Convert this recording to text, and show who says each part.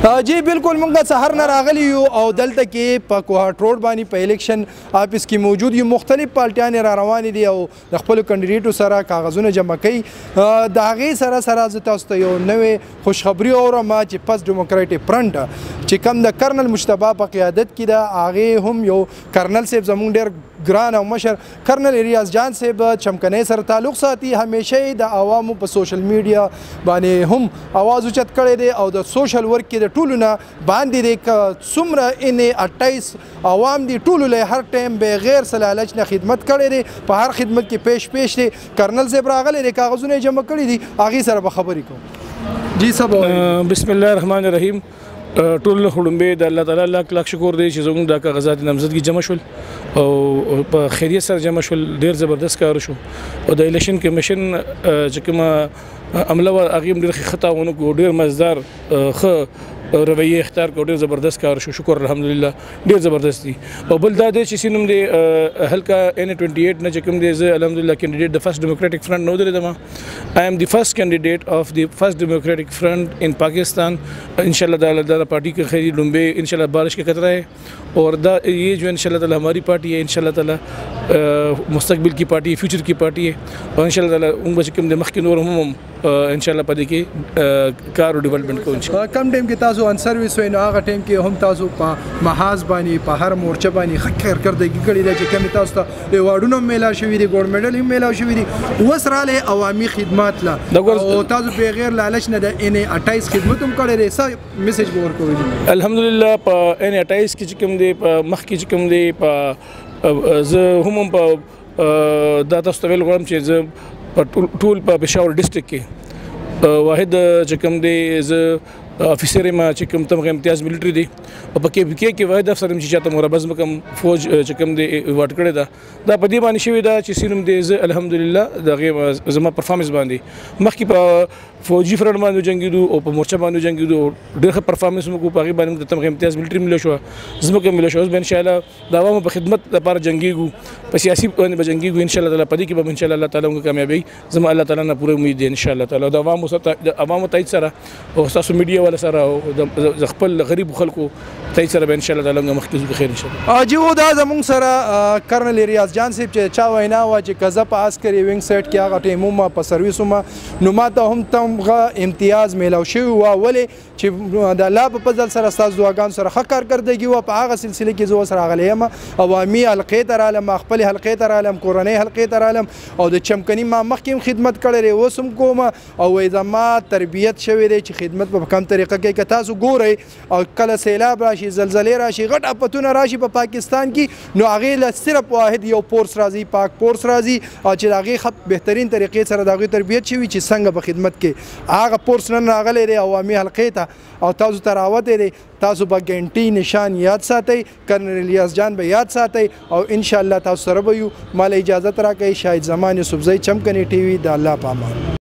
Speaker 1: جی بالکل مونږ سحر نه راغلی یو او دلته کې په کوهاټ روډ باندې په الیکشن آفیس کې موجود یو مختلف پارټیانې را روانې دي او د خپلو کینډیډیټو سره کاغذونه جمع کوي د هغې سره سره زه تاسو ته یو نوې خوشخبري اورم چې پس ډیموکریټک فرنټ چې کوم د کرنل مجتبی په قیادت کې ده هغې هم یو کرنل صاحب زموږ ډېر ګران او مشر کرنل ریاض جان صاحب چمکنۍ سره تعلق ساتي همیشه یې د عوامو په سوشل میډیا باندې هم اواز اوچت کړی دی او د سوشل ورک کې د ټولو نه باندې دی که څومره انې 28 عوام دي ټولو له هر ټایم بغیر څه لالچ نه خدمت کړی دی په هر خدمت کې پیش دی کرنل صاحب راغلی دی کاغذونه یې جمع کړي دي هغې سره به خبرې کوو جی صاحب بسم الله الرحمن الرحیم ټول خړومبې د الله تعالی لاک شکر دی چې زموږ د کاغذات نامزدګي جمع شول او په خیریت سره جمع شول ډیر زبردست کار شو او د الیکشن کمیشن چې کومه عمله وه هغې هم ډېر ښه خطا ونه کړو ډېر مزدار ښه رویه اختیار کړو ډېر زبردست کار شو شکر الحمدلله ډېر زبردست دي او بل دا دی چې سینوم دی هلکه N28 نه چې کوم دی زه الحمدلله کینډیډیټ د فرست ډیموکریټک فرنٹ نه ودرېدم آئی ایم دی فرسٹ کینډیډیټ آف دی فرسٹ ڈیموکریٹک فرنٹ ان پاکستان انشاءاللہ تعالی پارٹی کے خیری لمبے انشاءاللہ بارش کا خطرہ ہے اور یہ جو انشاءاللہ تعالی ہماری پارٹی ہے انشاءاللہ تعالی مستقبل کی پارٹی ہے فیوچر کی پارٹی ہے اور انشاءاللہ تعالی ان بچ کم دے مخکې نور هم انشاءاللہ پدې کې کار او ډیولپمنٹ کو انشاءاللہ کم ټیم کې تاسو ان سرویس وینو هغه ټیم کې هم تاسو په محاذ باندې په هر مورچه باندې خکر کړدګي کړی دی چې کم تاسو ته ایوارډونه میلا شوي دي ګولډ میډل هم میلا شوي دي وسراله عوامي خدمات لا او تاسو بغیر لالچ نه د N28 خدمت هم کړی دی څه میسج به ورکوي الحمدلله په N28 کې چې کوم دی په مخ کې چې کوم دی په زه هم په دا تاسو ته ویل غواړم چې زه ټول په پېښور ډسټرکټ کې واحد چې کوم دی زه افیسر یم چې کوم تمغه امتیاز ملټري دی او په کې واحد افسر یم چې چاته مربز مکم فوج چې کوم دی ایوارډ کړی ده دا په دې باندې شوی ده چې سینوم دی زه الحمدلله دغه زما پرفارمنس باندې مخکې په فوجي فرنټ باندې جنګېدو او په مورچه باندې جنګېدو ډېر ښه پرفارمنس مو کوو په هغې باندې موږ ته تمغه امتیاز ملټري ملو شوه ځمکه ملو شوه اوس به انشاءالله د عوامو په خدمت لپاره جنګېږو په سیاسي باندې به جنګېږو انشاءالله تعالی په دې کې به انشاءالله الله تعالی موږ کامیابوي زما الله تعالی نه پوره امید دی انشاءالله تعالی د عوامو تایید سره او ستاسو میډیا والا سره او د خپل غریب خلکو تایید سره به انشاءالله تعالی موږ مخکې ځو بخیر انشاءالله جی او دا زموږ سره کرنل ریاض جان صاحب چې چا وینا وه چې که زه په عسکري وینګ سایډ کې هغه ټایم وم په سرویس وم نو ما ته هم تمغه امتیاز میلاو شوی وه ولې چې د الله په فضل سره ستاسو دعاګانو سره ښه کارکردګي وه په هغه سلسله کې زه اوس راغلی یم عوامي حلقې ته رالم خپلې حلقې ته رالم کورنۍ حلقې ته رالم او د چمکني ما مخکې هم خدمت کړی دی اوس هم کوم او وایي زما تربیت شوی دی چې خدمت په کوم طریقه کوي که تاسو ګورئ او کله سیلاب راشي زلزلې راشي غټ افتونه راشي په پاکستان کې نو هغې له صرف واحد یو فورس راځي پاک فورس راځي او چې د هغې بهترین طریقې سره د هغوی تربیت شوي چې څنګه په خدمت کې هغه فورس نن راغلی دی عوامي حلقې ته او تاسو ته راوتی دی تاسو به ګنټي نشان یاد ساتئ کرنل ریاض جان به یاد ساتئ او انشاءالله تاسو سره به یو مال اجازت راکوئ شاهد زمان یوسفزی چمکني ټي وي د الله په امان